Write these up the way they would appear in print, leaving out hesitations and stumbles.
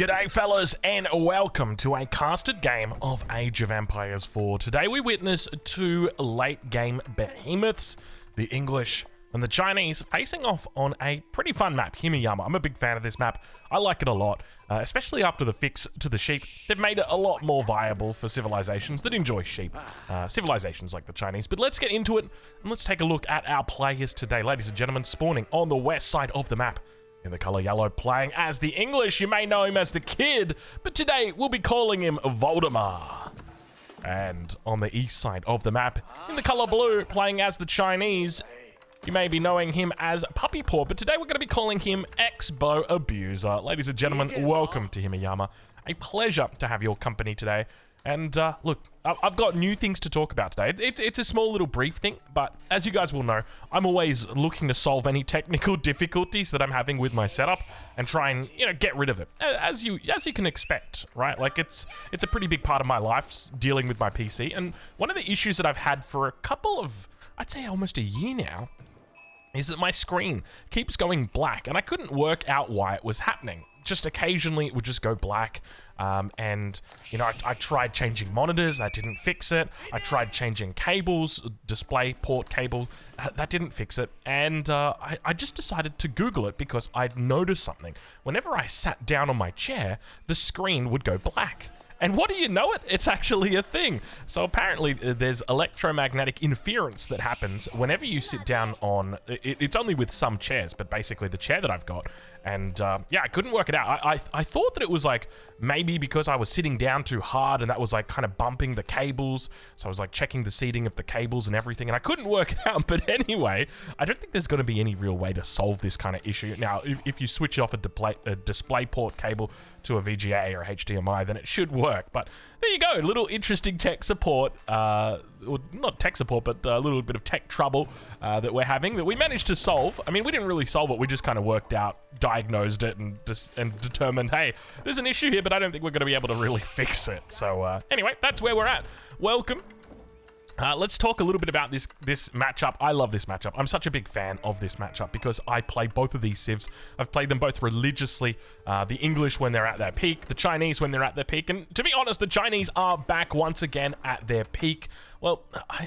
G'day fellas and welcome to a casted game of Age of Empires 4. Today we witness two late game behemoths, the English and the Chinese, facing off on a pretty fun map, Himiyama. I'm a big fan of this map. I like it a lot, especially after the fix to the sheep. They've made it a lot more viable for civilizations that enjoy sheep. Civilizations like the Chinese. But let's get into it and let's take a look at our players today. Ladies and gentlemen, spawning on the west side of the map in the color yellow, playing as the English. You may know him as the Kid, but today we'll be calling him Voldemar. And on the east side of the map, in the color blue, playing as the Chinese, you may be knowing him as Puppy Paw, but today we're going to be calling him Expo Abuser. Ladies and gentlemen, welcome to Himiyama. A pleasure to have your company today. And look, I've got new things to talk about today. It's a small little brief thing, but as you guys will know, I'm always looking to solve any technical difficulties that I'm having with my setup and try and, get rid of it. As you can expect, right? Like it's a pretty big part of my life dealing with my PC. And one of the issues that I've had for a couple of, I'd say almost a year now, is that my screen keeps going black, and I couldn't work out why it was happening. Just occasionally it would just go black, and I tried changing monitors, that didn't fix it. I tried changing cables, display port cable, that didn't fix it. And I just decided to Google it because I'd noticed something. Whenever I sat down on my chair, the screen would go black. And what do you know it? It's actually a thing. So apparently there's electromagnetic interference that happens whenever you sit down on, it's only with some chairs, but basically the chair that I've got. And yeah, I couldn't work it out. I thought that it was like maybe because I was sitting down too hard and that was like kind of bumping the cables. So I was like checking the seating of the cables and everything, and I couldn't work it out. But anyway, I don't think there's going to be any real way to solve this kind of issue. Now, if you switch off a display port cable to a VGA or HDMI, then it should work. But there you go, little interesting tech support, or not tech support, but a little bit of tech trouble that we're having that we managed to solve. I mean, we didn't really solve it, we just kind of worked out, diagnosed it, and determined, hey, there's an issue here, but I don't think we're going to be able to really fix it. So anyway, that's where we're at. Welcome. Let's talk a little bit about this matchup. I love this matchup. I'm such a big fan of this matchup because I play both of these civs. I've played them both religiously. The English when they're at their peak, the Chinese when they're at their peak, and to be honest, the Chinese are back once again at their peak. Well,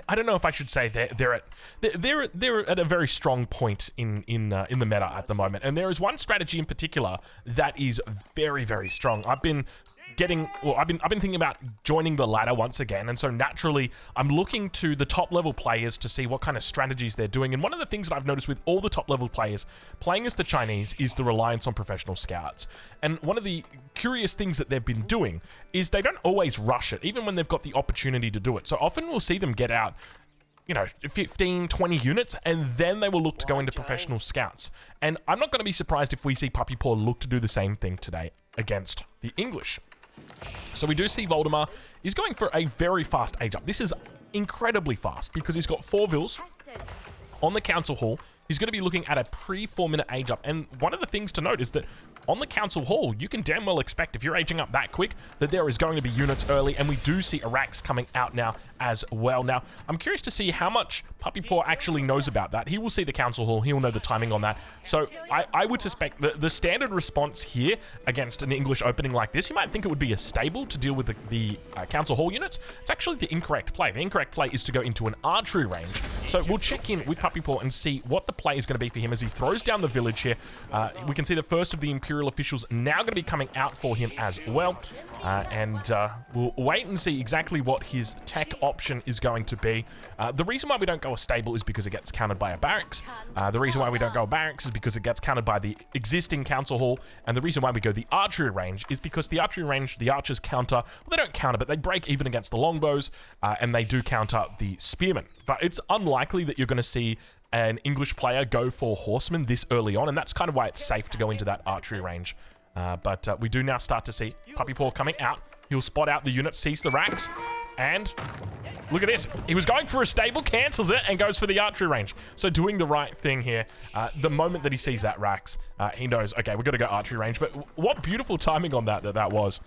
I don't know if I should say they're at a very strong point in the meta at the moment, and there is one strategy in particular that is very, very strong. I've been thinking about joining the ladder once again, and so naturally I'm looking to the top level players to see what kind of strategies they're doing. And one of the things that I've noticed with all the top level players playing as the Chinese is the reliance on professional scouts. And one of the curious things that they've been doing is they don't always rush it, even when they've got the opportunity to do it. So often we'll see them get out 15, 20 units, and then they will look to go into professional scouts. And I'm not going to be surprised if we see Puppy Paw look to do the same thing today against the English. So we do see Voldemar is going for a very fast age up. This is incredibly fast because he's got 4 vills on the council hall. He's going to be looking at a pre-4-minute age up. And one of the things to note is that on the council hall, you can damn well expect, if you're aging up that quick, that there is going to be units early. And we do see Iraqs coming out now as well. Now, I'm curious to see how much Puppy Paw actually knows about that. He will see the council hall. He will know the timing on that. So I would suspect that the standard response here against an English opening like this, you might think it would be a stable to deal with the council hall units. It's actually the incorrect play. The incorrect play is to go into an archery range. So we'll check in with Puppy Paw and see what the play is going to be for him as he throws down the village here. We can see the first of the Imperial officials now going to be coming out for him as well. And we'll wait and see exactly what his tech option is going to be. The reason why we don't go a stable is because it gets countered by a barracks. The reason why we don't go a barracks is because it gets countered by the existing council hall. And the reason why we go the archery range is because the archery range, the archers counter, well, they don't counter, but they break even against the longbows, and they do counter the spearmen. But it's unlikely that you're going to see an English player go for horsemen this early on, and that's kind of why it's safe to go into that archery range. But we do now start to see Puppy Paw coming out. He'll spot out the unit, sees the racks, and look at this. He was going for a stable, cancels it, and goes for the archery range. So doing the right thing here. The moment that he sees that racks, he knows, okay, we've got to go archery range. But what beautiful timing on that was.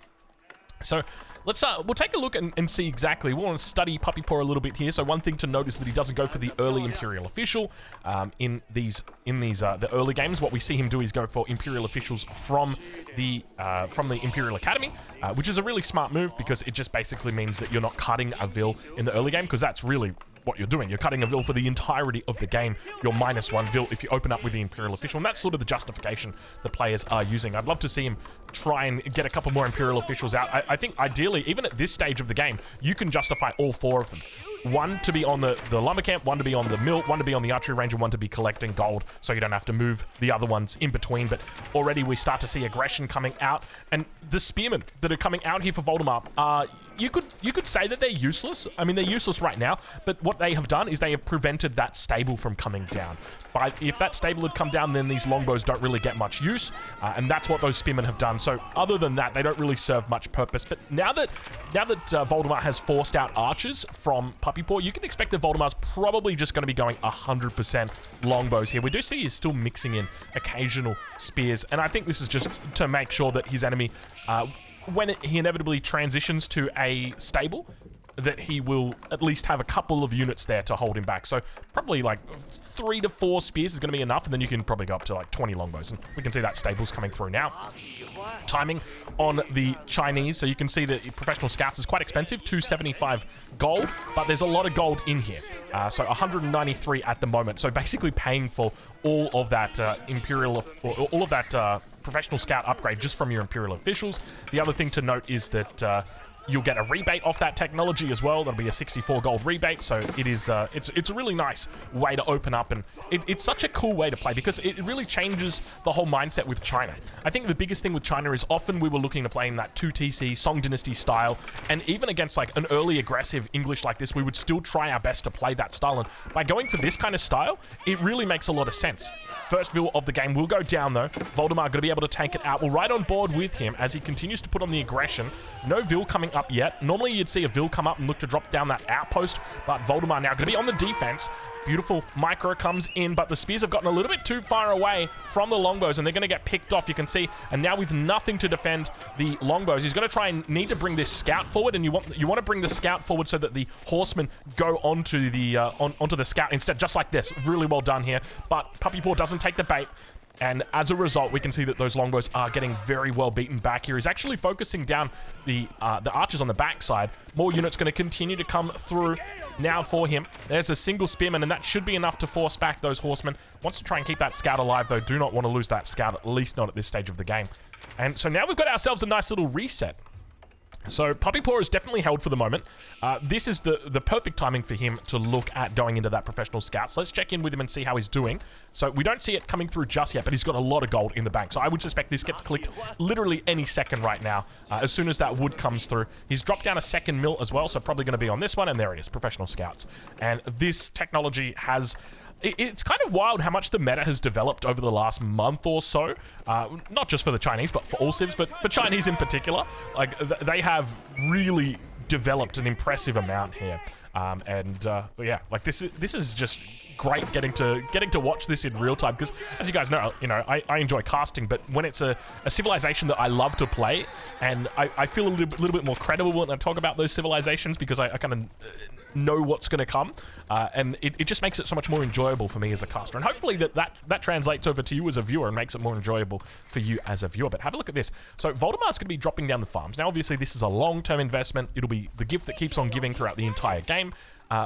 So we'll take a look and see exactly. We want to study Puppy Paw a little bit here. So one thing to note is that he doesn't go for the early Imperial Official in these the early games. What we see him do is go for Imperial Officials from the Imperial Academy, which is a really smart move because it just basically means that you're not cutting a Vil in the early game, because that's really what you're doing. You're cutting a Vil for the entirety of the game. You're -1 Vil if you open up with the Imperial Official, and that's sort of the justification the players are using. I'd love to see him try and get a couple more Imperial Officials out. I think ideally, even at this stage of the game, you can justify all 4 of them. 1 to be on the lumber camp, 1 to be on the mill, 1 to be on the archery range, and 1 to be collecting gold, so you don't have to move the other ones in between. But already we start to see aggression coming out, and the spearmen that are coming out here for Voldemar are, you could say that they're useless. I mean, they're useless right now, but what they have done is they have prevented that stable from coming down. If that stable had come down, then these longbows don't really get much use, and that's what those spearmen have done. So other than that, they don't really serve much purpose. But now that Voldemar has forced out archers from Puppy Paw, you can expect that Voldemar's probably just going to be going 100% longbows here. We do see he's still mixing in occasional spears, and I think this is just to make sure that his enemy, when he inevitably transitions to a stable, that he will at least have a couple of units there to hold him back. So probably like 3 to 4 spears is going to be enough, and then you can probably go up to like 20 longbows, and we can see that stable's coming through now. Timing on the Chinese, so you can see that professional scouts is quite expensive, 275 gold, but there's a lot of gold in here. So 193 at the moment, so basically paying for all of that professional scout upgrade just from your Imperial Officials. The other thing to note is that you'll get a rebate off that technology as well. That'll be a 64 gold rebate, so it is it's a really nice way to open up, and it's such a cool way to play because it really changes the whole mindset with China. I think the biggest thing with China is often we were looking to play in that 2TC Song Dynasty style, and even against like an early aggressive English like this, we would still try our best to play that style, and by going for this kind of style, it really makes a lot of sense. First Vil of the game will go down though. Voldemar going to be able to tank it out. We're right on board with him as he continues to put on the aggression. No Vil coming up yet. Normally you'd see a Vil come up and look to drop down that outpost, but Voldemar now going to be on the defense. Beautiful micro comes in, but the spears have gotten a little bit too far away from the longbows, and they're going to get picked off, you can see. And now with nothing to defend the longbows, he's going to try and need to bring this scout forward, and you want to bring the scout forward so that the horsemen go onto the onto the scout instead, just like this. Really well done here, but Puppy Paw doesn't take the bait. And as a result, we can see that those longbows are getting very well beaten back here. He's actually focusing down the archers on the backside. More units going to continue to come through now for him. There's a single spearman, and that should be enough to force back those horsemen. Wants to try and keep that scout alive, though. Do not want to lose that scout, at least not at this stage of the game. And so now we've got ourselves a nice little reset. So Puppy Paw is definitely held for the moment. This is the perfect timing for him to look at going into that professional scout. So let's check in with him and see how he's doing. So we don't see it coming through just yet, but he's got a lot of gold in the bank. So I would suspect this gets clicked literally any second right now, as soon as that wood comes through. He's dropped down a second mill as well, so probably going to be on this one, and there it is, professional scouts. And this technology has... It's kind of wild how much the meta has developed over the last month or so. Not just for the Chinese, but for all civs, but for Chinese in particular. Like, they have really developed an impressive amount here. Yeah, like this is just great getting to watch this in real time, because as you guys know, I enjoy casting, but when it's a civilization that I love to play, and I feel a little bit more credible when I talk about those civilizations, because I kind of know what's going to come, and it just makes it so much more enjoyable for me as a caster, and hopefully that translates over to you as a viewer and makes it more enjoyable for you as a viewer. But have a look at this. So Voldemar's going to be dropping down the farms. Now obviously this is a long-term investment. It'll be the gift that keeps on giving throughout the entire game,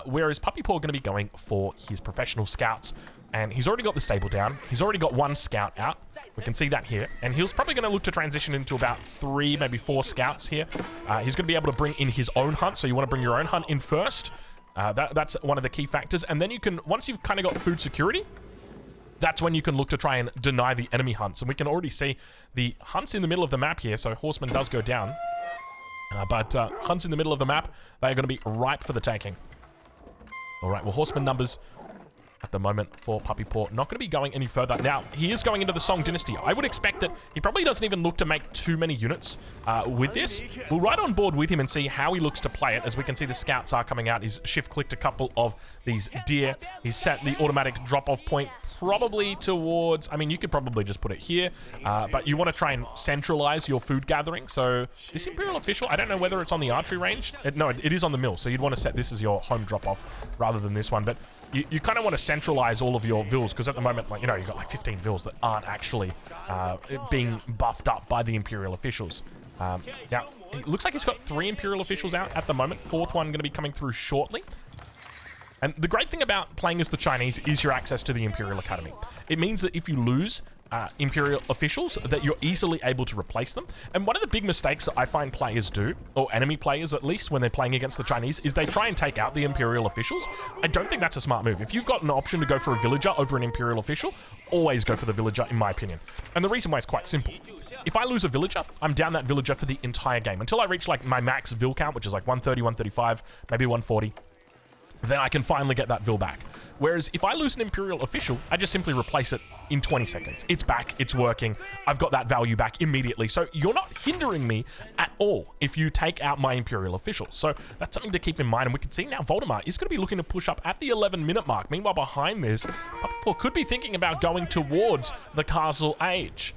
whereas Puppy Paw are going to be going for his professional scouts, and he's already got the stable down. He's already got 1 scout out. We can see that here, and he's probably going to look to transition into about 3, maybe 4 scouts here. He's going to be able to bring in his own hunt, so you want to bring your own hunt in first. That's one of the key factors, and then you can, once you've kind of got food security, that's when you can look to try and deny the enemy hunts. And we can already see the hunts in the middle of the map here, so Horseman does go down. But hunts in the middle of the map, they're going to be ripe for the taking. All right, well, Horseman numbers at the moment for Puppy Paw not going to be going any further. Now, he is going into the Song Dynasty. I would expect that he probably doesn't even look to make too many units with this. We'll ride on board with him and see how he looks to play it. As we can see, the scouts are coming out. He's shift-clicked a couple of these deer. He's set the automatic drop-off point probably towards, I mean, you could probably just put it here, but you want to try and centralize your food gathering. So this Imperial official, I don't know whether it's on the archery range. No, it is on the mill. So you'd want to set this as your home drop-off rather than this one. But you kind of want to centralize all of your vills, because at the moment, like, you know, you've got like 15 vills that aren't actually being buffed up by the Imperial officials. Now, it looks like he's got 3 Imperial officials out at the moment. 4th one going to be coming through shortly. And the great thing about playing as the Chinese is your access to the Imperial Academy. It means that if you lose Imperial officials, that you're easily able to replace them. And one of the big mistakes that I find players do, or enemy players at least, when they're playing against the Chinese, is they try and take out the Imperial officials. I don't think that's a smart move. If you've got an option to go for a villager over an Imperial official, always go for the villager, in my opinion. And the reason why is quite simple. If I lose a villager, I'm down that villager for the entire game. Until I reach like my max vill count, which is like 130, 135, maybe 140. Then I can finally get that vill back. Whereas if I lose an Imperial official, I just simply replace it in 20 seconds. It's back, it's working, I've got that value back immediately. So you're not hindering me at all if you take out my Imperial officials. So that's something to keep in mind. And we can see now Voldemar is going to be looking to push up at the 11-minute mark. Meanwhile, behind this, people could be thinking about going towards the Castle Age.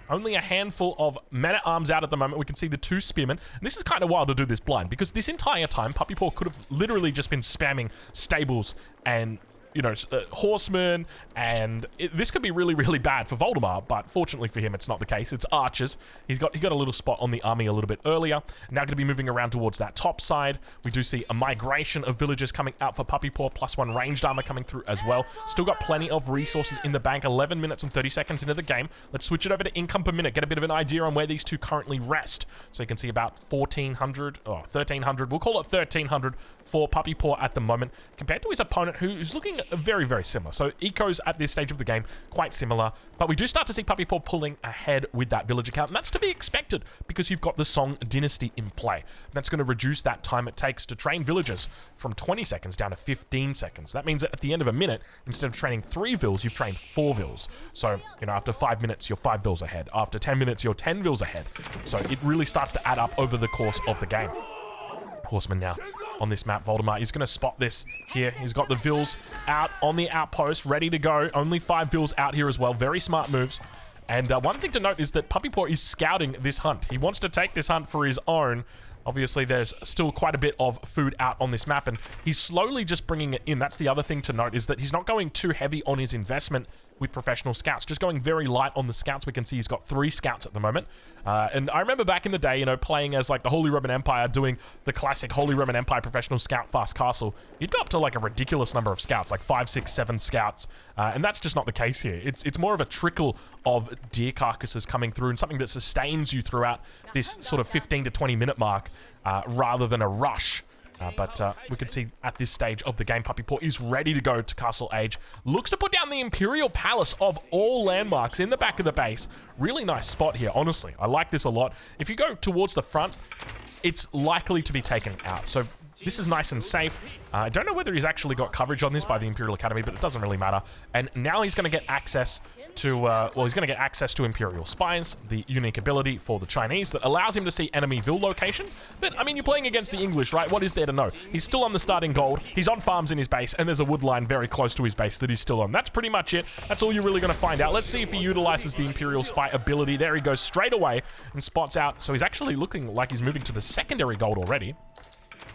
Only a handful of men-at-arms out at the moment. We can see the 2 spearmen. And this is kind of wild to do this blind, because this entire time, Puppy Paw could have literally just been spamming stables and, you know, horsemen, and this could be really, really bad for Voldemar, but fortunately for him, it's not the case. It's archers. He got a little spot on the army a little bit earlier. Now going to be moving around towards that top side. We do see a migration of villagers coming out for Puppy Paw, +1 ranged armor coming through as well. Still got plenty of resources in the bank. 11 minutes and 30 seconds into the game. Let's switch it over to income per minute, get a bit of an idea on where these two currently rest. So you can see about 1,400, or 1,300, we'll call it 1,300 for Puppy Paw at the moment, compared to his opponent, who's looking very, very similar. So ecos at this stage of the game, quite similar, but we do start to see Puppy Paw pulling ahead with that villager count, and that's to be expected because you've got the Song Dynasty in play. That's going to reduce that time it takes to train villagers from 20 seconds down to 15 seconds. That means that at the end of a minute, instead of training 3 vills, you've trained 4 vills. So, you know, after 5 minutes, you're 5 vills ahead. After 10 minutes, you're 10 vills ahead. So it really starts to add up over the course of the game. Horseman now on this map. Voldemar is going to spot this here. He's got the vills out on the outpost, ready to go. Only 5 vills out here as well. Very smart moves. And one thing to note is that Puppy Paw is scouting this hunt. He wants to take this hunt for his own. Obviously, there's still quite a bit of food out on this map, and he's slowly just bringing it in. That's the other thing to note, is that he's not going too heavy on his investment with professional scouts, just going very light on the scouts. We can see he's got 3 scouts at the moment. And I remember back in the day, you know, playing as like the Holy Roman Empire, doing the classic Holy Roman Empire professional scout fast castle. You'd go up to like a ridiculous number of scouts, like 5, 6, 7 scouts. And that's just not the case here. It's more of a trickle of deer carcasses coming through, and something that sustains you throughout this sort of 15 to 20 minute mark, rather than a rush. But we can see at this stage of the game, Puppy Paw is ready to go to Castle Age. Looks to put down the Imperial Palace of all landmarks in the back of the base. Really nice spot here, honestly. I like this a lot. If you go towards the front, it's likely to be taken out. So this is nice and safe. I don't know whether he's actually got coverage on this by the Imperial Academy, but it doesn't really matter. And now he's going to get access to, he's going to get access to Imperial Spies, the unique ability for the Chinese that allows him to see enemy vill location. But, I mean, you're playing against the English, right? What is there to know? He's still on the starting gold. He's on farms in his base, and there's a wood line very close to his base that he's still on. That's pretty much it. That's all you're really going to find out. Let's see if he utilizes the Imperial Spy ability. There he goes straight away and spots out. So he's actually looking like he's moving to the secondary gold already.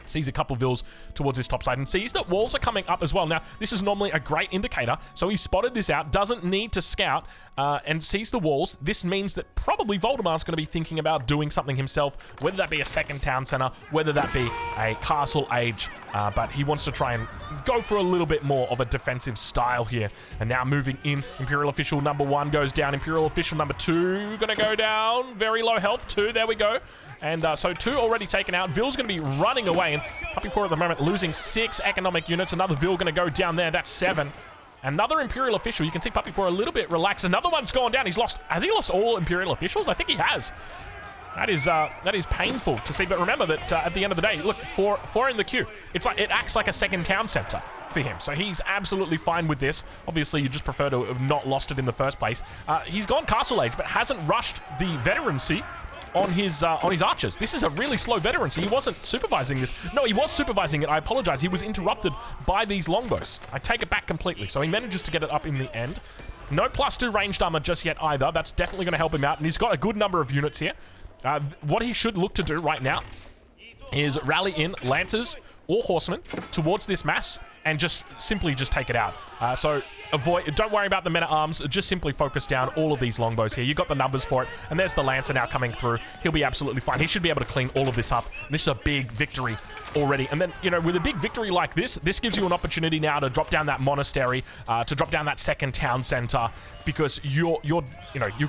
Sees a couple of vills towards his top side and sees that walls are coming up as well. Now, this is normally a great indicator, so he spotted this out, doesn't need to scout, and sees the walls. This means that probably Voldemar's going to be thinking about doing something himself, whether that be a second town center, whether that be a Castle Age, but he wants to try and go for a little bit more of a defensive style here. And now moving in, Imperial Official number 1 goes down, Imperial Official number 2 going to go down, very low health, 2, there we go. And so 2 already taken out. Vill's going to be running away, and Puppy Paw at the moment losing 6 economic units. Another Vill going to go down there. That's 7. Another Imperial Official. You can see Puppy Paw a little bit relaxed. Another one's gone down. He's lost. Has he lost all Imperial Officials? I think he has. That is painful to see. But remember that at the end of the day, look, 4 in the queue. It's like it acts like a second town center for him. So he's absolutely fine with this. Obviously, you just prefer to have not lost it in the first place. He's gone Castle Age, but hasn't rushed the veterancy. on his archers. This is a really slow veteran, so he wasn't supervising this. No, he was supervising it. I apologize. He was interrupted by these longbows. I take it back completely. So he manages to get it up in the end. No +2 ranged armor just yet either. That's definitely going to help him out, and he's got a good number of units here. What he should look to do right now is rally in lancers or horsemen towards this mass and just simply take it out. So don't worry about the men at arms, just simply focus down all of these longbows here. You've got the numbers for it, and there's the lancer now coming through. He'll be absolutely fine. He should be able to clean all of this up. This is a big victory already. And then, you know, with a big victory like this gives you an opportunity now to drop down that monastery, to drop down that second town center, because you're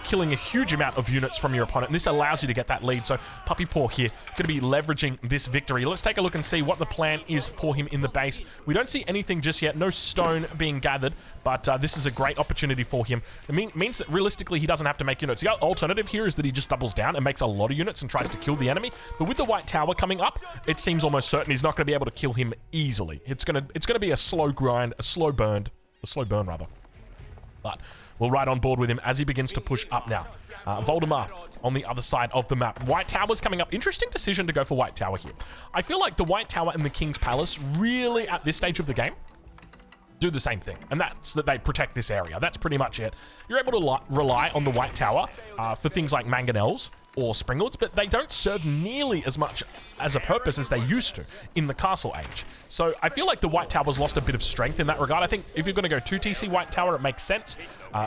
killing a huge amount of units from your opponent, and this allows you to get that lead. So Puppy Paw here going to be leveraging this victory. Let's take a look and see what the plan is for him in the base. We don't see anything just yet, no stone being gathered, but this is a great opportunity for him. It means that realistically he doesn't have to make units. The alternative here is that he just doubles down and makes a lot of units and tries to kill the enemy, but with the white tower coming up, it seems almost certain he's not going to be able to kill him easily. It's gonna be a slow grind, a slow burn rather. But we're right on board with him as he begins to push up now. Voldemar on the other side of the map. White Tower's coming up. Interesting decision to go for White Tower here. I feel like the White Tower and the King's Palace really, at this stage of the game, do the same thing, and that's that they protect this area. That's pretty much it. You're able to rely on the White Tower for things like mangonels or springalds, but they don't serve nearly as much as a purpose as they used to in the Castle Age. So I feel like the White Tower's lost a bit of strength in that regard. I think if you're going to go 2 TC White Tower, it makes sense.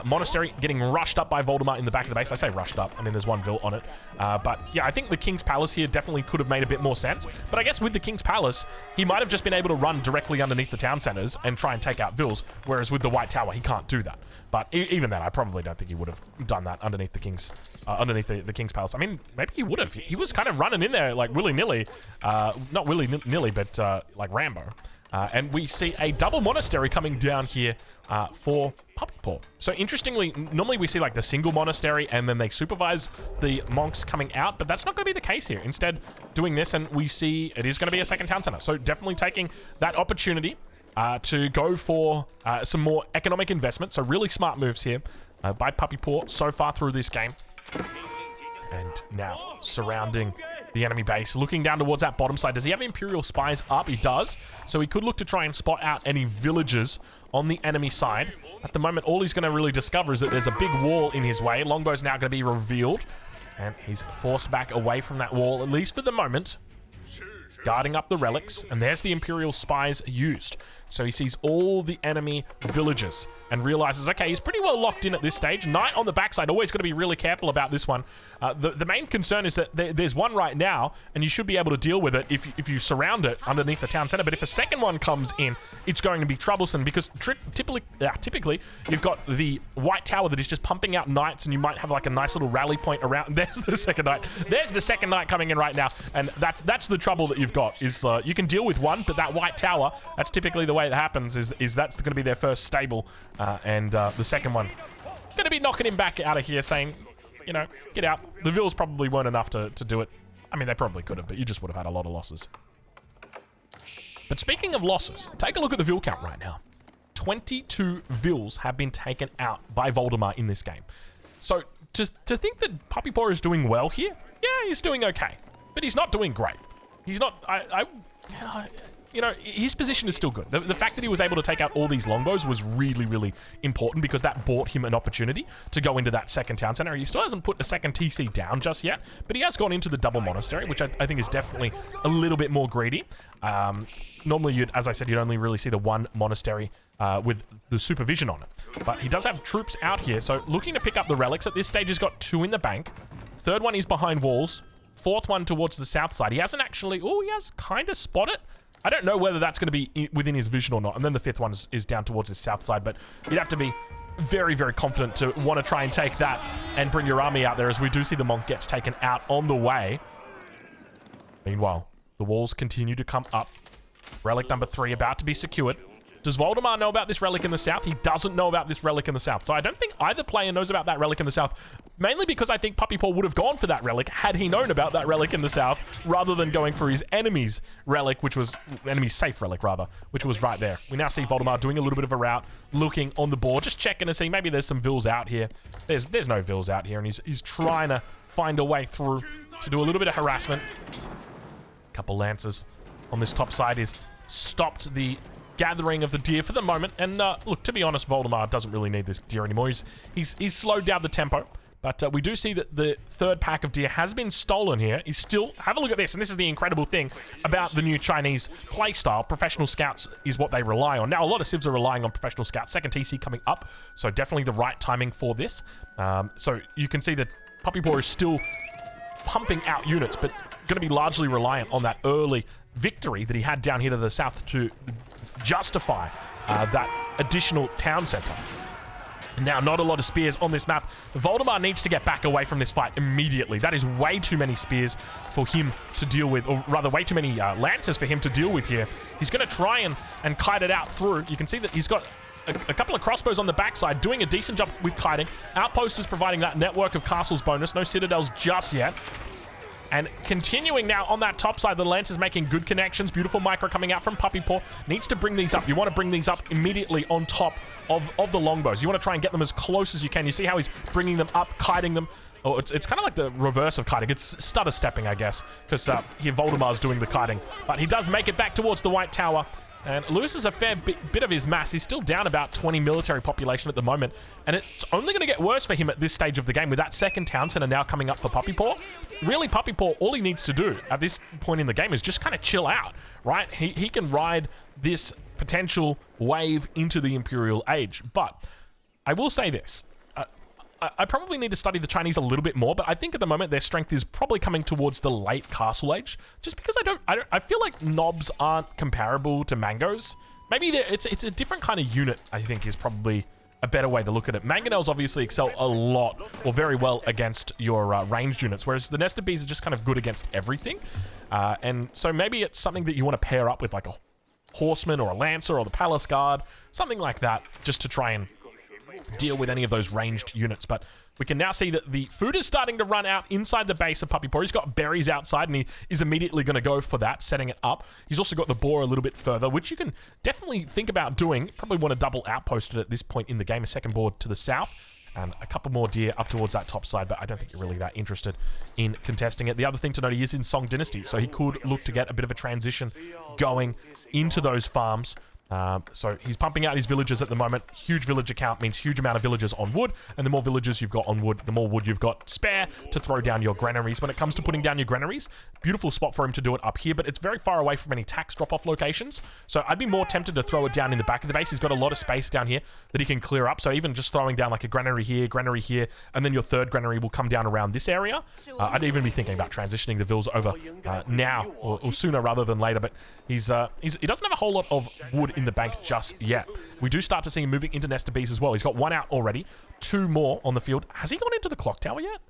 Monastery getting rushed up by Voldemar in the back of the base. I say rushed up. I mean, there's one Vil on it. But yeah, I think the King's Palace here definitely could have made a bit more sense. But I guess with the King's Palace, he might have just been able to run directly underneath the town centers and try and take out Vils, whereas with the White Tower, he can't do that. But even then, I probably don't think he would have done that underneath the King's Palace. I mean, maybe he would have. He was kind of running in there like willy-nilly. Not willy-nilly, but like Rambo. And we see a double monastery coming down here for Puppy Paw. So interestingly, normally we see like the single monastery and then they supervise the monks coming out, but that's not going to be the case here. Instead, doing this, and we see it is going to be a second town center. So definitely taking that opportunity to go for some more economic investment. So really smart moves here by Puppy Paw so far through this game. And now surrounding the enemy base, looking down towards that bottom side. Does he have Imperial Spies up? He does. So he could look to try and spot out any villagers on the enemy side. At the moment, all he's going to really discover is that there's a big wall in his way. Longbow's now going to be revealed. And he's forced back away from that wall, at least for the moment. Guarding up the relics. And there's the Imperial Spies used. So he sees all the enemy villagers and realizes, okay, he's pretty well locked in at this stage. Knight on the backside, always got to be really careful about this one. The main concern is that there's one right now, and you should be able to deal with it if you surround it underneath the town center. But if a second one comes in, it's going to be troublesome because typically you've got the White Tower that is just pumping out knights, and you might have like a nice little rally point around. There's the second knight. There's the second knight coming in right now, and that's the trouble that you've got. Is you can deal with one, but that White Tower, that's typically the way it happens. Is that's going to be their first stable. And the second one going to be knocking him back out of here, saying, you know, get out. The Vils probably weren't enough to do it. I mean, they probably could have, but you just would have had a lot of losses. But speaking of losses, take a look at the Vil count right now. 22 Vils have been taken out by Voldemar in this game. So to think that Puppy Paw is doing well here, yeah, he's doing okay. But he's not doing great. He's not... you know, his position is still good. The fact that he was able to take out all these longbows was really, really important because that bought him an opportunity to go into that second town center. He still hasn't put a second TC down just yet, but he has gone into the double monastery, which I think is definitely a little bit more greedy. Normally, as I said, you'd only really see the one monastery with the supervision on it. But he does have troops out here, so looking to pick up the relics. At this stage, he's got 2 in the bank. Third one is behind walls. Fourth one towards the south side. He hasn't actually... Oh, he has kind of spotted. I don't know whether that's going to be within his vision or not. And then the fifth one is down towards his south side. But you'd have to be very, very confident to want to try and take that and bring your army out there, as we do see the monk gets taken out on the way. Meanwhile, the walls continue to come up. Relic number 3 about to be secured. Does Voldemar know about this relic in the south? He doesn't know about this relic in the south. So I don't think either player knows about that relic in the south. Mainly because I think Puppy Paw would have gone for that relic had he known about that relic in the south, rather than going for his enemy's relic, which was... enemy's safe relic, rather, which was right there. We now see Voldemar doing a little bit of a route, looking on the board, just checking to see maybe there's some Vils out here. There's no Vils out here, and he's trying to find a way through to do a little bit of harassment. A couple lancers on this top side is stopped the gathering of the deer for the moment. And look, to be honest, Voldemar doesn't really need this deer anymore. He's slowed down the tempo. But we do see that the third pack of deer has been stolen here. He's still... Have a look at this, and this is the incredible thing about the new Chinese playstyle. Professional scouts is what they rely on. Now, a lot of civs are relying on professional scouts. Second TC coming up, so definitely the right timing for this. So you can see that Puppy Paw is still pumping out units, but going to be largely reliant on that early victory that he had down here to the south to justify that additional town center. Now, not a lot of spears on this map. Voldemar needs to get back away from this fight immediately. That is way too many spears for him to deal with, or rather way too many lancers for him to deal with here. He's going to try and kite it out through. You can see that he's got a couple of crossbows on the backside, doing a decent job with kiting. Outpost is providing that network of castles bonus. No citadels just yet. And continuing now on that top side, the lance is making good connections. Beautiful micro coming out from Puppy Paw. Needs to bring these up. You want to bring these up immediately on top of the longbows. You want to try and get them as close as you can. You see how he's bringing them up, kiting them. Oh, it's kind of like the reverse of kiting. It's stutter stepping, I guess, because here Voldemar's doing the kiting. But he does make it back towards the White Tower and loses a fair bit of his mass. He's still down about 20 military population at the moment, and it's only going to get worse for him at this stage of the game with that second town center now coming up for Puppy Paw. Really, Puppy Paw, all he needs to do at this point in the game is just kind of chill out, right? He can ride this potential wave into the Imperial Age. But I will say this. I probably need to study the Chinese a little bit more, but I think at the moment their strength is probably coming towards the late Castle Age, just because I feel like knobs aren't comparable to mangoes. Maybe it's a different kind of unit, I think, is probably a better way to look at it. Mangonels obviously excel a lot, or very well, against your ranged units, whereas the Nested Bees are just kind of good against everything. And so maybe it's something that you want to pair up with, like a Horseman or a Lancer or the Palace Guard, something like that, just to try and deal with any of those ranged units. But we can now see that the food is starting to run out inside the base of Puppy Paw. He's got berries outside, and he is immediately going to go for that, setting it up. He's also got the boar a little bit further, which you can definitely think about doing. Probably want to double outpost it at this point in the game. A second board to the south, and a couple more deer up towards that top side, but I don't think you're really that interested in contesting it. The other thing to note, he is in Song Dynasty, so he could look to get a bit of a transition going into those farms. So he's pumping out his villagers at the moment. Huge villager count means huge amount of villagers on wood, and the more villagers you've got on wood, the more wood you've got spare to throw down your granaries. When it comes to putting down your granaries, beautiful spot for him to do it up here, but it's very far away from any tax drop-off locations, so I'd be more tempted to throw it down in the back of the base. He's got a lot of space down here that he can clear up, so even just throwing down like a granary here, and then your third granary will come down around this area. I'd even be thinking about transitioning the vills over now, or sooner rather than later, but he doesn't have a whole lot of wood in the bank just yet. We do start to see him moving into Nested Bees as well. He's got one out already, two more on the field. Has he gone into the clock tower yet?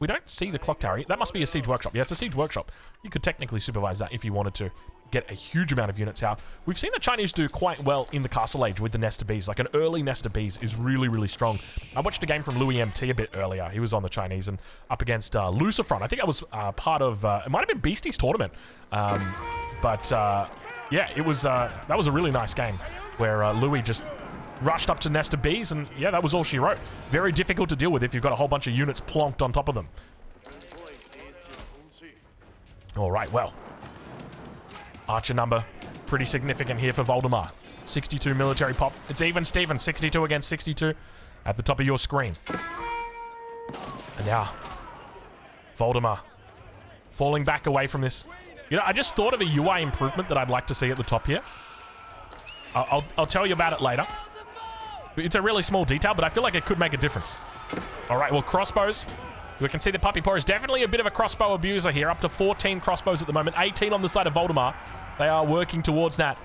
We don't see the clock tower. That must be a siege workshop. Yeah, it's a siege workshop. You could technically supervise that if you wanted to get a huge amount of units out. We've seen the Chinese do quite well in the Castle Age with the Nested Bees. Like an early Nested Bees is really, really strong. I watched a game from Louis MT a bit earlier. He was on the Chinese and up against Lucifron. I think that was part of, it might have been Beastie's tournament. Yeah, it was, that was a really nice game where Louis just rushed up to Nested Bees, and yeah, that was all she wrote. Very difficult to deal with if you've got a whole bunch of units plonked on top of them. All right, well, archer number pretty significant here for Voldemar. 62 military pop. It's even Steven, 62 against 62 at the top of your screen. And now, Voldemar falling back away from this. You know, I just thought of a UI improvement that I'd like to see at the top here. I'll tell you about it later. It's a really small detail, but I feel like it could make a difference. All right, well, crossbows. We can see the Puppy Paw is definitely a bit of a crossbow abuser here. Up to 14 crossbows at the moment. 18 on the side of Voldemar. They are working towards that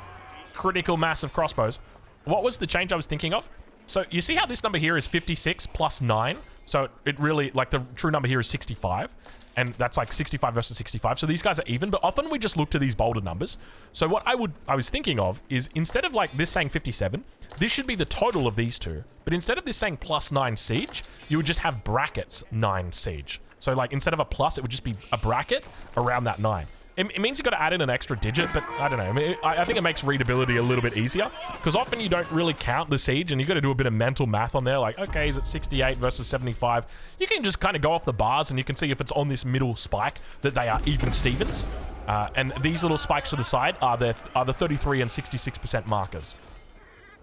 critical mass of crossbows. What was the change I was thinking of? So you see how this number here is 56 plus 9? So it really, like the true number here is 65. And that's like 65 versus 65. So these guys are even, but often we just look to these bolder numbers. So what I was thinking of is instead of like this saying 57, this should be the total of these two. But instead of this saying plus 9 siege, you would just have brackets 9 siege. So like instead of a plus, it would just be a bracket around that 9. It means you've got to add in an extra digit, but I don't know. I mean, I think it makes readability a little bit easier because often you don't really count the siege and you've got to do a bit of mental math on there. Like, okay, is it 68 versus 75? You can just kind of go off the bars and you can see if it's on this middle spike that they are even Stevens. And these little spikes to the side are the 33 and 66% markers.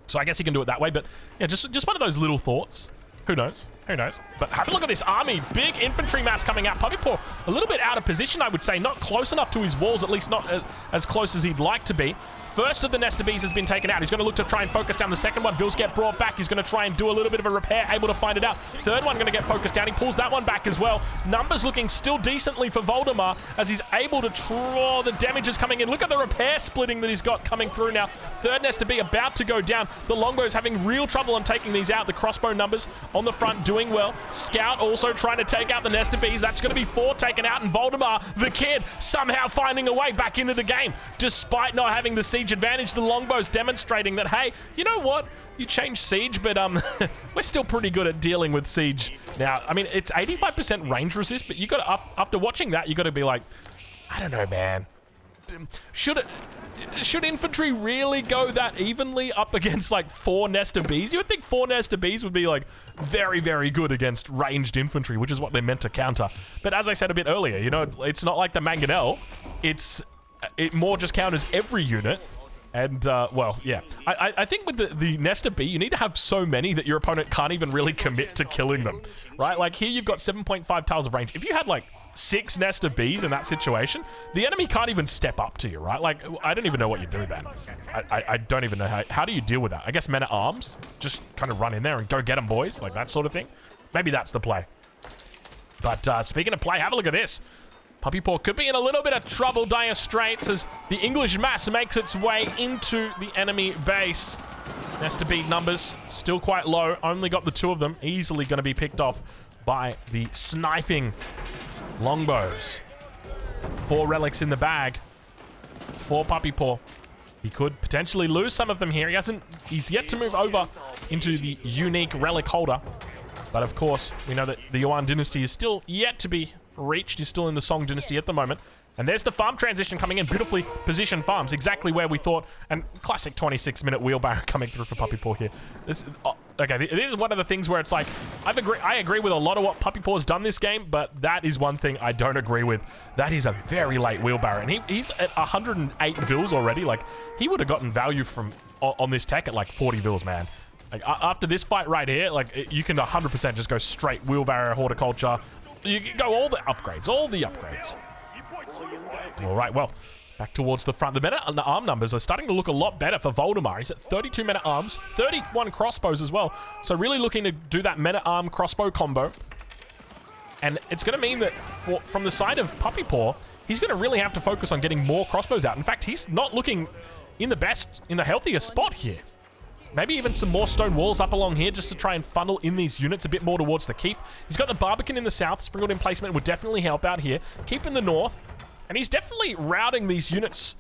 So I guess you can do it that way, but yeah, just one of those little thoughts. Who knows? Who knows? But have a look at this army. Big infantry mass coming out. Puppypaw a little bit out of position, I would say. Not close enough to his walls, at least not as close as he'd like to be. First of the Nest of Bees has been taken out. He's going to look to try and focus down the second one. Vils get brought back. He's going to try and do a little bit of a repair, able to find it out. Third one going to get focused down. He pulls that one back as well. Numbers looking still decently for Voldemar as he's able to draw. The damage is coming in. Look at the repair splitting that he's got coming through now. Third Nest of Bee about to go down. The Longbows having real trouble on taking these out. The crossbow numbers on the front doing well. Scout also trying to take out the Nest of Bees. That's going to be 4 taken out. And Voldemar, the kid, somehow finding a way back into the game. Despite not having the siege advantage, the Longbows demonstrating that, hey, you know what? You changed siege, but we're still pretty good at dealing with siege. Now, I mean, it's 85% range resist, but you got to, after watching that, you got to be like, I don't know, man. Should infantry really go that evenly up against like 4 Nest of Bees? You would think 4 Nest of Bees would be like very, very good against ranged infantry, which is what they're meant to counter. But as I said a bit earlier, you know, it's not like the Mangonel. It more just counters every unit. And, well, yeah. I think with the Nest of Bee, you need to have so many that your opponent can't even really commit to killing them, right? Like, here you've got 7.5 tiles of range. If you had, like, 6 Nest of Bees in that situation, the enemy can't even step up to you, right? Like, I don't even know what you do then. I don't even know how do you deal with that? I guess men-at-arms, just kind of run in there and go get them, boys, like that sort of thing. Maybe that's the play. But, speaking of play, have a look at this. Puppypaw could be in a little bit of trouble, dire straits, as the English mass makes its way into the enemy base. Nest of Bee numbers still quite low. Only got the 2 of them. Easily going to be picked off by the sniping Longbows. 4 relics in the bag for Puppypaw. He could potentially lose some of them here. He's yet to move over into the unique relic holder. But of course, we know that the Yuan dynasty is still yet to be reached. He's still in the Song dynasty at the moment. And there's the farm transition coming in. Beautifully positioned farms, exactly where we thought. And classic 26-minute wheelbarrow coming through for Puppypaw here. Okay, this is one of the things where it's like, I agree with a lot of what Puppypaw's done this game, but that is one thing I don't agree with. That is a very late wheelbarrow. And he's at 108 Vils already. Like, he would have gotten value from on this tech at like 40 Vils, man. Like, after this fight right here, like, you can 100% just go straight wheelbarrow, horticulture. You can go all the upgrades, All right, well, back towards the front. The men-at-arm numbers are starting to look a lot better for Voldemar. He's at 32 men-at-arms, 31 crossbows as well. So really looking to do that men-at-arm crossbow combo. And it's going to mean that from the side of Puppypaw, he's going to really have to focus on getting more crossbows out. In fact, he's not looking in the healthiest spot here. Maybe even some more stone walls up along here just to try and funnel in these units a bit more towards the keep. He's got the Barbican in the south. Sprinkled in placement would definitely help out here. Keep in the north. And he's definitely routing these units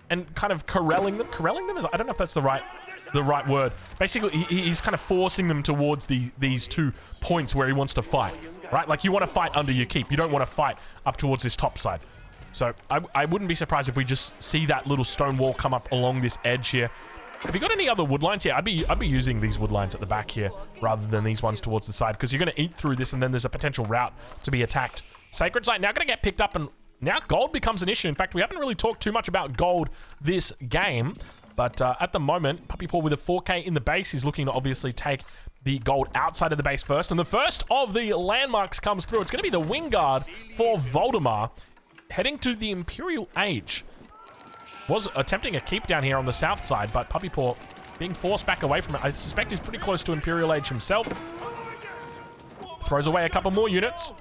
and kind of corralling them. Corralling them? I don't know if that's the right word. Basically, he's kind of forcing them towards these 2 points where he wants to fight, right? Like, you want to fight under your keep. You don't want to fight up towards this top side. So I wouldn't be surprised if we just see that little stone wall come up along this edge here. Have you got any other wood lines? Yeah, I'd be using these wood lines at the back here rather than these ones towards the side, because you're going to eat through this and then there's a potential route to be attacked. Sacred Site now going to get picked up, and now gold becomes an issue. In fact, we haven't really talked too much about gold this game, but at the moment, Puppypaw with a 4K in the base is looking to obviously take the gold outside of the base first, and the first of the landmarks comes through. It's going to be the Wing Guard for Voldemar, heading to the Imperial Age. Was attempting a keep down here on the south side, but Puppypaw being forced back away from it. I suspect he's pretty close to Imperial Age himself. Throws away a couple more units.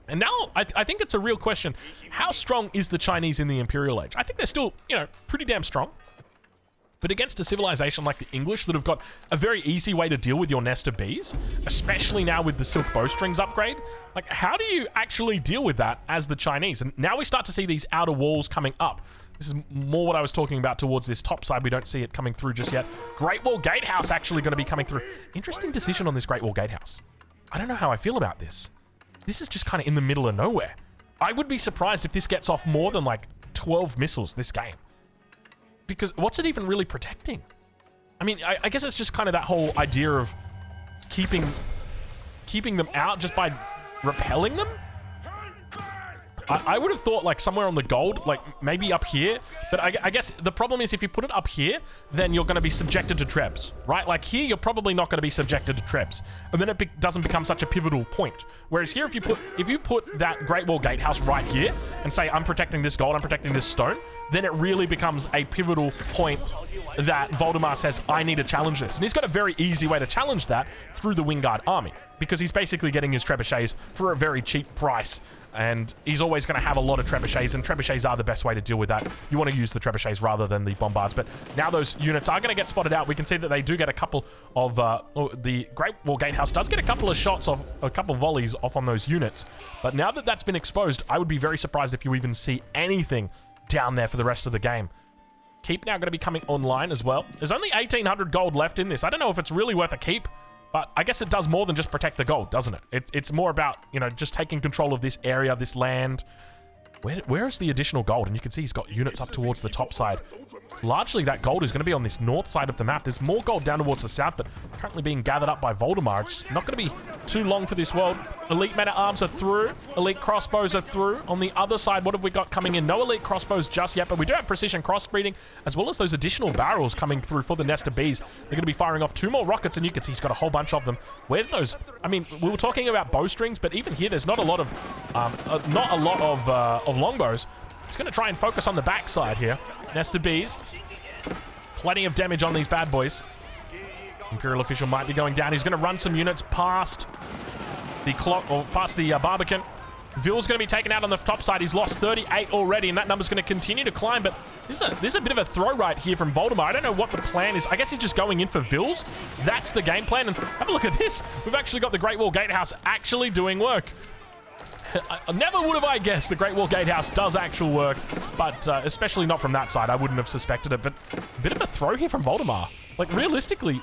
And now, I think it's a real question. How strong is the Chinese in the Imperial Age? I think they're still, you know, pretty damn strong. But against a civilization like the English that have got a very easy way to deal with your Nest of Bees, especially now with the Silk Bowstrings upgrade, like, how do you actually deal with that as the Chinese? And now we start to see these outer walls coming up. This is more what I was talking about towards this top side. We don't see it coming through just yet. Great Wall Gatehouse actually going to be coming through. Interesting decision on this Great Wall Gatehouse. I don't know how I feel about this. This is just kind of in the middle of nowhere. I would be surprised if this gets off more than like 12 missiles this game. Because what's it even really protecting? I mean, I guess it's just kind of that whole idea of keeping them out just by repelling them. I would have thought like somewhere on the gold, like maybe up here. But I guess the problem is if you put it up here, then you're going to be subjected to trebs, right? Like here, you're probably not going to be subjected to trebs. And then it doesn't become such a pivotal point. Whereas here, if you put that Great Wall Gatehouse right here and say, I'm protecting this gold, I'm protecting this stone, then it really becomes a pivotal point that Voldemar says, I need to challenge this. And he's got a very easy way to challenge that through the Wingard army, because he's basically getting his trebuchets for a very cheap price. And he's always going to have a lot of trebuchets, and trebuchets are the best way to deal with that. You want to use the trebuchets rather than the bombards. But now those units are going to get spotted out. We can see that they do get a couple of... the Great Wall Gatehouse does get a couple of shots of... a couple of volleys off on those units. But now that that's been exposed, I would be very surprised if you even see anything down there for the rest of the game. Keep now going to be coming online as well. There's only 1,800 gold left in this. I don't know if it's really worth a keep. But I guess it does more than just protect the gold, doesn't it? It's more about, you know, just taking control of this area, this land. Where is the additional gold? And you can see he's got units up towards the top side. Largely, that gold is going to be on this north side of the map. There's more gold down towards the south, but currently being gathered up by Voldemar. It's not going to be too long for this world. Elite men-at-arms are through. Elite crossbows are through. On the other side, what have we got coming in? No elite crossbows just yet, but we do have precision crossbreeding, as well as those additional barrels coming through for the Nest of Bees. They're going to be firing off 2 more rockets, and you can see he's got a whole bunch of them. Where's those? I mean, we were talking about bowstrings, but even here, there's not a lot of longbows. He's going to try and focus on the backside here. Nest of Bees. Plenty of damage on these bad boys. Imperial official might be going down. He's going to run some units past the clock, or past the Barbican. Vil's going to be taken out on the top side. He's lost 38 already, and that number's going to continue to climb. But this is a bit of a throw right here from Voldemar. I don't know what the plan is. I guess he's just going in for Vils. That's the game plan. And have a look at this. We've actually got the Great Wall Gatehouse actually doing work. Never would have I guessed the Great Wall Gatehouse does actual work, but especially not from that side. I wouldn't have suspected it, but a bit of a throw here from Voldemar. Like, realistically,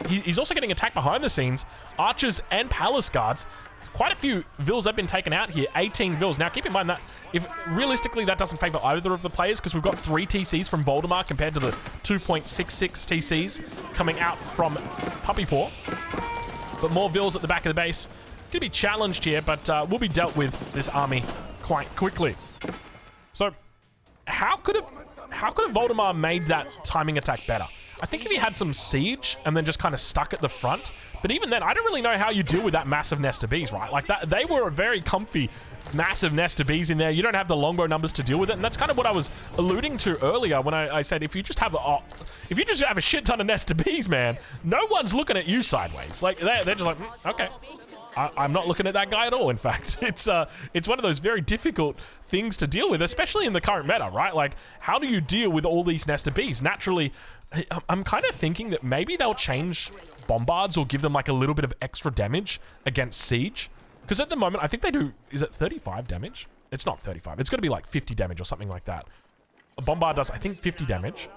he's also getting attacked behind the scenes. Archers and palace guards. Quite a few Vils have been taken out here. 18 Vils. Now, keep in mind that if realistically that doesn't favor either of the players, because we've got 3 TCs from Voldemar compared to the 2.66 TCs coming out from Puppy Paw. But more Vils at the back of the base. Going to be challenged here, but will be dealt with this army quite quickly. So, how could have Voldemar made that timing attack better? I think if he had some siege and then just kind of stuck at the front, but even then, I don't really know how you deal with that massive nest of bees, right? Like that, they were a very comfy, massive nest of bees in there. You don't have the longbow numbers to deal with it, and that's kind of what I was alluding to earlier when I said if you just have a shit ton of nest of bees, man, no one's looking at you sideways. Like they're just like, okay. I'm not looking at that guy at all, in fact. It's one of those very difficult things to deal with, especially in the current meta, right? Like, how do you deal with all these nest of bees? Naturally, I'm kind of thinking that maybe they'll change bombards or give them, like, a little bit of extra damage against siege. Because at the moment, I think they do... Is it 35 damage? It's not 35. It's going to be, like, 50 damage or something like that. A bombard does, I think, 50 damage.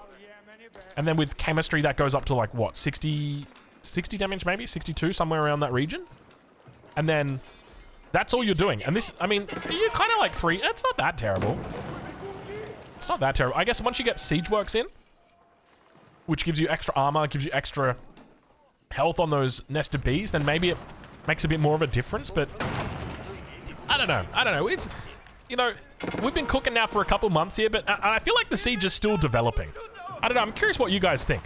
And then with chemistry, that goes up to, like, what, 60 damage, maybe? 62, somewhere around that region? And then that's all you're doing. And this, I mean, you're kind of like 3. It's not that terrible. It's not that terrible. I guess once you get siege works in, which gives you extra armor, gives you extra health on those nested bees, then maybe it makes a bit more of a difference. But I don't know. It's, you know, we've been cooking now for a couple months here, but I feel like the siege is still developing. I don't know. I'm curious what you guys think.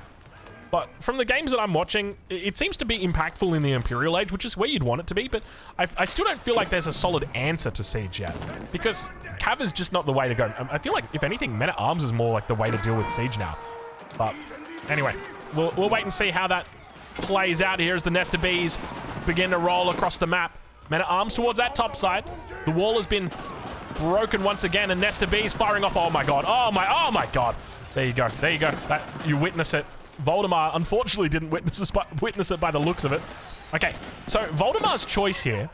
But from the games that I'm watching, it seems to be impactful in the Imperial Age, which is where you'd want it to be, but I still don't feel like there's a solid answer to Siege yet, because Cav is just not the way to go. I feel like, if anything, Men-at-Arms is more like the way to deal with Siege now. But anyway, we'll wait and see how that plays out here as the Nest of Bees begin to roll across the map. Men-at-Arms towards that top side. The wall has been broken once again, and Nest of Bees firing off. Oh my god. Oh my god. There you go. There you go. You witness it. Voldemar, unfortunately, didn't witness it by the looks of it. Okay, so Voldemar's choice here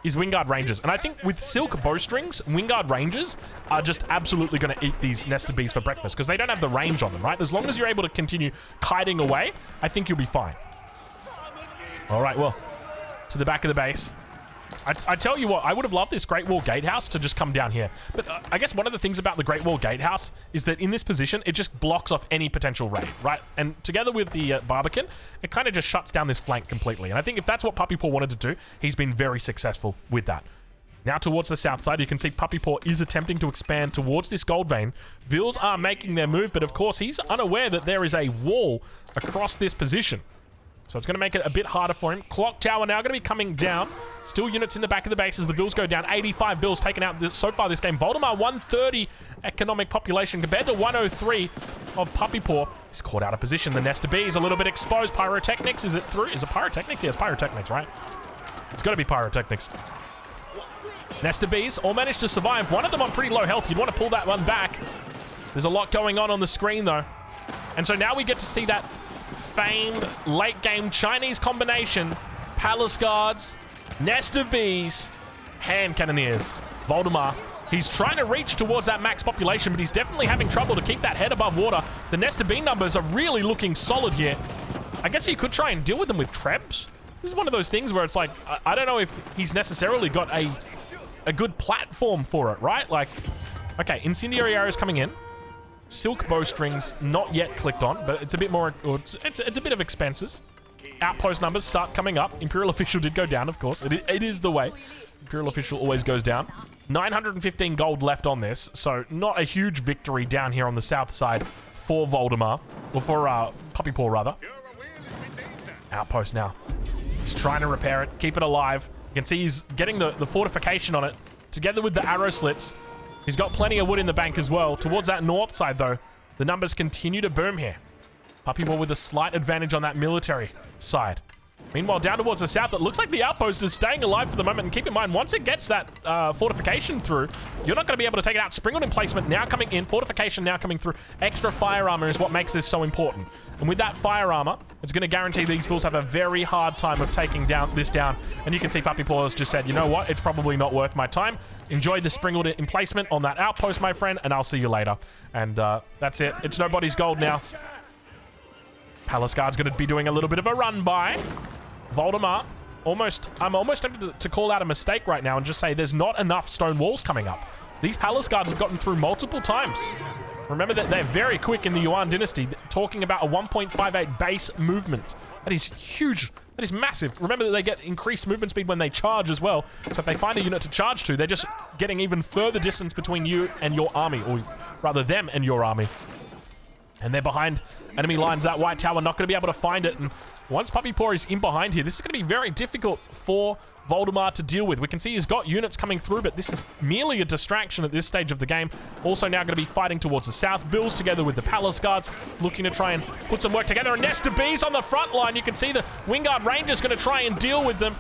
is Wingard Rangers. And I think with Silk Bowstrings, Wingard Rangers are just absolutely going to eat these nested bees for breakfast because they don't have the range on them, right? As long as you're able to continue kiting away, I think you'll be fine. All right, well, to the back of the base. I tell you what, I would have loved this Great Wall Gatehouse to just come down here. But I guess one of the things about the Great Wall Gatehouse is that in this position, it just blocks off any potential raid, right? And together with the Barbican, it kind of just shuts down this flank completely. And I think if that's what Puppy Paw wanted to do, he's been very successful with that. Now towards the south side, you can see Puppy Paw is attempting to expand towards this gold vein. Vils are making their move, but of course, he's unaware that there is a wall across this position. So it's going to make it a bit harder for him. Clock Tower now going to be coming down. Still units in the back of the base as the Vils go down. 85 Vils taken out so far this game. Voldemar, 130 economic population compared to 103 of Puppy Paw. He's caught out of position. The Nest of Bees a little bit exposed. Pyrotechnics, is it through? Is it Pyrotechnics? Yes, Pyrotechnics, right? It's got to be Pyrotechnics. Nest of Bees all managed to survive. One of them on pretty low health. You'd want to pull that one back. There's a lot going on the screen, though. And so now we get to see that famed late-game Chinese combination. Palace Guards, Nest of Bees, Hand Cannoneers. Voldemar, he's trying to reach towards that max population, but he's definitely having trouble to keep that head above water. The Nest of Bee numbers are really looking solid here. I guess you could try and deal with them with Trebs. This is one of those things where it's like, I don't know if he's necessarily got a good platform for it, right? Like, okay, incendiary arrows coming in. Silk bowstrings not yet clicked on, but it's a bit more, it's a bit of expenses. Outpost numbers start coming up. Imperial Official did go down, of course. It is the way. Imperial Official always goes down. 915 gold left on this, so not a huge victory down here on the south side for Voldemar, or for Puppy Paw, rather. Outpost now. He's trying to repair it, keep it alive. You can see he's getting the fortification on it, together with the arrow slits. He's got plenty of wood in the bank as well. Towards that north side, though, the numbers continue to boom here. Puppy Paw with a slight advantage on that military side. Meanwhile, down towards the south, it looks like the outpost is staying alive for the moment. And keep in mind, once it gets that fortification through, you're not going to be able to take it out. Springald emplacement now coming in. Fortification now coming through. Extra fire armor is what makes this so important. And with that fire armor, it's going to guarantee these fools have a very hard time of taking this down. And you can see Puppy Paw has just said, you know what? It's probably not worth my time. Enjoy the Springald emplacement on that outpost, my friend, and I'll see you later. And that's it. It's nobody's gold now. Palace Guard's going to be doing a little bit of a run by. Voldemar, I'm almost tempted to call out a mistake right now and just say there's not enough stone walls coming up. These Palace Guards have gotten through multiple times. Remember that they're very quick in the Yuan dynasty, talking about a 1.58 base movement. That is huge. That is massive. Remember that they get increased movement speed when they charge as well. So if they find a unit to charge to, they're just getting even further distance between you and your army, or rather them and your army. And they're behind enemy lines. That white tower not going to be able to find it. And once Puppy Paw is in behind here, this is going to be very difficult for Voldemar to deal with. We can see he's got units coming through, but this is merely a distraction at this stage of the game. Also now going to be fighting towards the south. Vils together with the Palace Guards, looking to try and put some work together. A Nest of Bees on the front line. You can see the Wingard Ranger's going to try and deal with them.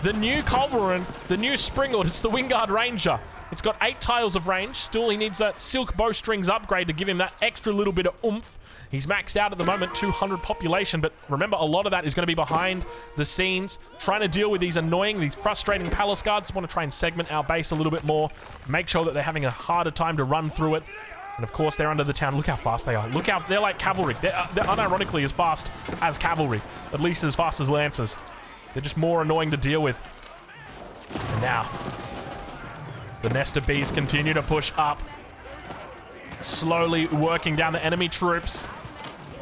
The new Culverin, the new Springald, it's the Wingard Ranger. It's got 8 tiles of range. Still, he needs that Silk Bowstrings upgrade to give him that extra little bit of oomph. He's maxed out at the moment, 200 population, but remember, a lot of that is going to be behind the scenes, trying to deal with these frustrating Palace Guards. Want to try and segment our base a little bit more, make sure that they're having a harder time to run through it. And of course, they're under the town. Look how fast they are. Look how they're like cavalry. They're unironically as fast as cavalry, at least as fast as lancers. They're just more annoying to deal with. And now, the Nest of Bees continue to push up, slowly working down the enemy troops.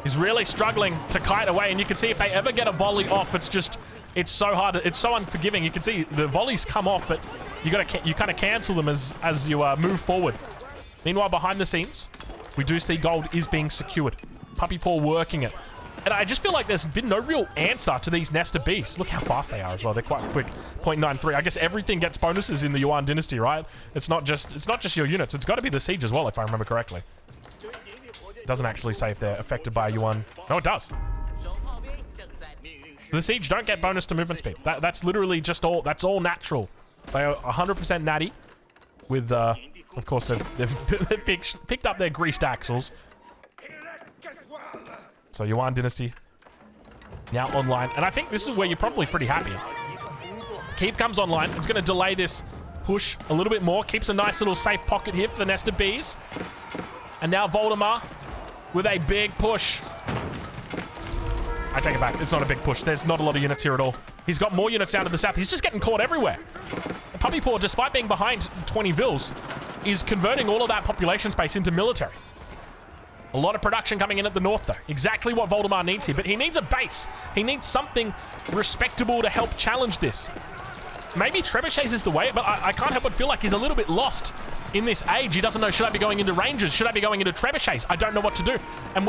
He's really struggling to kite away, and you can see if they ever get a volley off, it's so hard. It's so unforgiving. You can see the volleys come off, but you kind of cancel them as you move forward. Meanwhile, behind the scenes, we do see gold is being secured. Puppy Paw working it. And I just feel like there's been no real answer to these Nest of Beasts. Look how fast they are as well. They're quite quick. 0.93. I guess everything gets bonuses in the Yuan dynasty, right? It's not just your units. It's got to be the siege as well, if I remember correctly. It doesn't actually say if they're affected by Yuan. No, it does. The siege don't get bonus to movement speed. That's literally just all. That's all natural. They are 100% natty. With, of course, they've picked up their greased axles. So Yuan Dynasty now online. And I think this is where you're probably pretty happy. Keep comes online. It's going to delay this push a little bit more. Keeps a nice little safe pocket here for the Nest of Bees. And now Voldemar with a big push. I take it back. It's not a big push. There's not a lot of units here at all. He's got more units down to the south. He's just getting caught everywhere. Puppy Paw, despite being behind 20 vills, is converting all of that population space into military. A lot of production coming in at the north, though. Exactly what Voldemar needs here. But he needs a base. He needs something respectable to help challenge this. Maybe Trebuchets is the way, but I can't help but feel like he's a little bit lost in this age. He doesn't know, should I be going into Rangers? Should I be going into Trebuchets? I don't know what to do. And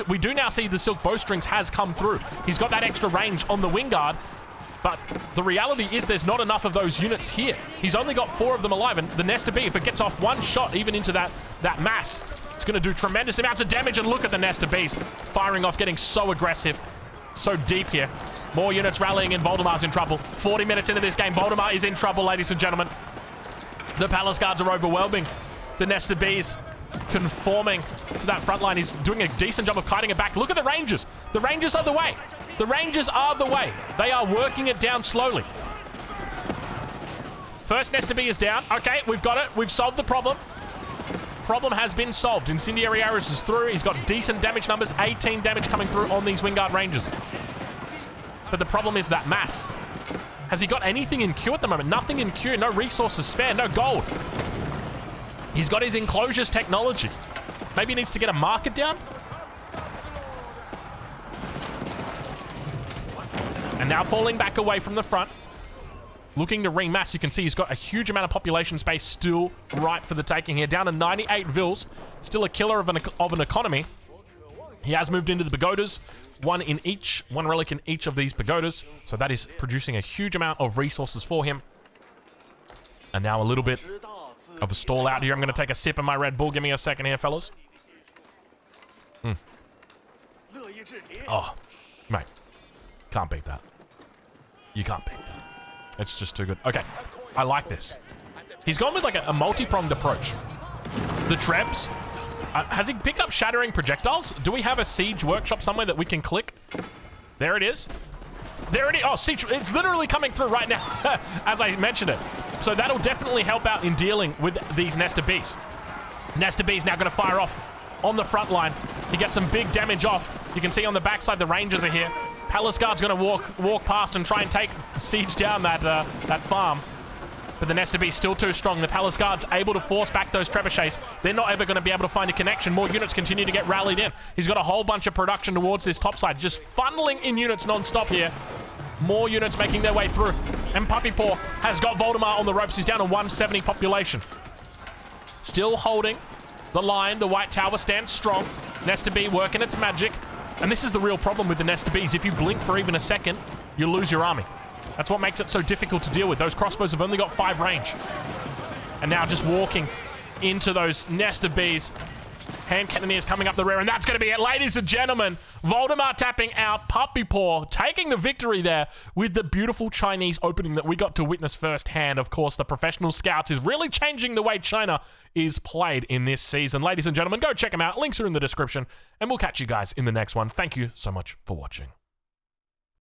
we do now see the Silk Bowstrings has come through. He's got that extra range on the Wingard, but the reality is there's not enough of those units here. He's only got 4 of them alive, and the Nesta Bee, if it gets off one shot even into that mass, it's going to do tremendous amounts of damage. And look at the Nesta Bees firing off, getting so aggressive, so deep here. More units rallying in. Voldemar's in trouble. 40 minutes into this game, Voldemar is in trouble, ladies and gentlemen. The Palace Guards are overwhelming the Nesta Bees, conforming to that front line. He's doing a decent job of kiting it back. Look at the Rangers. The Rangers are the way. The Rangers are the way. They are working it down slowly. First Nesta Bee is down. Okay, we've got it. We've solved the problem. Problem has been solved. Incendiary Arrows is through. He's got decent damage numbers. 18 damage coming through on these Wingard Rangers. But the problem is that mass. Has he got anything in queue at the moment? Nothing in queue. No resources spare. No gold. He's got his enclosures technology. Maybe he needs to get a market down. And now falling back away from the front. Looking to remass. You can see he's got a huge amount of population space still ripe for the taking here. Down to 98 vills. Still a killer of an economy. He has moved into the pagodas. One relic in each of these pagodas. So that is producing a huge amount of resources for him. And now a little bit of a stall out here. I'm going to take a sip of my Red Bull. Give me a second here, fellas. Oh, mate. Can't beat that. You can't beat that. It's just too good. Okay, I like this. He's gone with like a multi-pronged approach. The Trebs. Has he picked up shattering projectiles? Do we have a siege workshop somewhere that we can click? There it is. There it is. Oh, siege. It's literally coming through right now as I mentioned it. So that'll definitely help out in dealing with these Nesta Bees. Nesta Bees now going to fire off on the front line. He gets some big damage off. You can see on the backside the Rangers are here. Palace Guard's going to walk past and try and siege down that farm. But the Nesta Bee's still too strong. The Palace Guard's able to force back those Trebuchets. They're not ever going to be able to find a connection. More units continue to get rallied in. He's got a whole bunch of production towards this top side, just funneling in units non-stop here. More units making their way through. And Puppy Paw has got Voldemar on the ropes. He's down to 170 population. Still holding the line. The White Tower stands strong. Nesta Bee working its magic. And this is the real problem with the Nesta Bees. If you blink for even a second, you lose your army. That's what makes it so difficult to deal with. Those crossbows have only got 5 range. And now just walking into those Nesta Bees. Hand Cannoneers coming up the rear, and that's going to be it, ladies and gentlemen. Voldemar tapping out, Puppy Paw taking the victory there with the beautiful Chinese opening that we got to witness firsthand. Of course, the professional scouts is really changing the way China is played in this season. Ladies and gentlemen, go check them out. Links are in the description, and we'll catch you guys in the next one. Thank you so much for watching.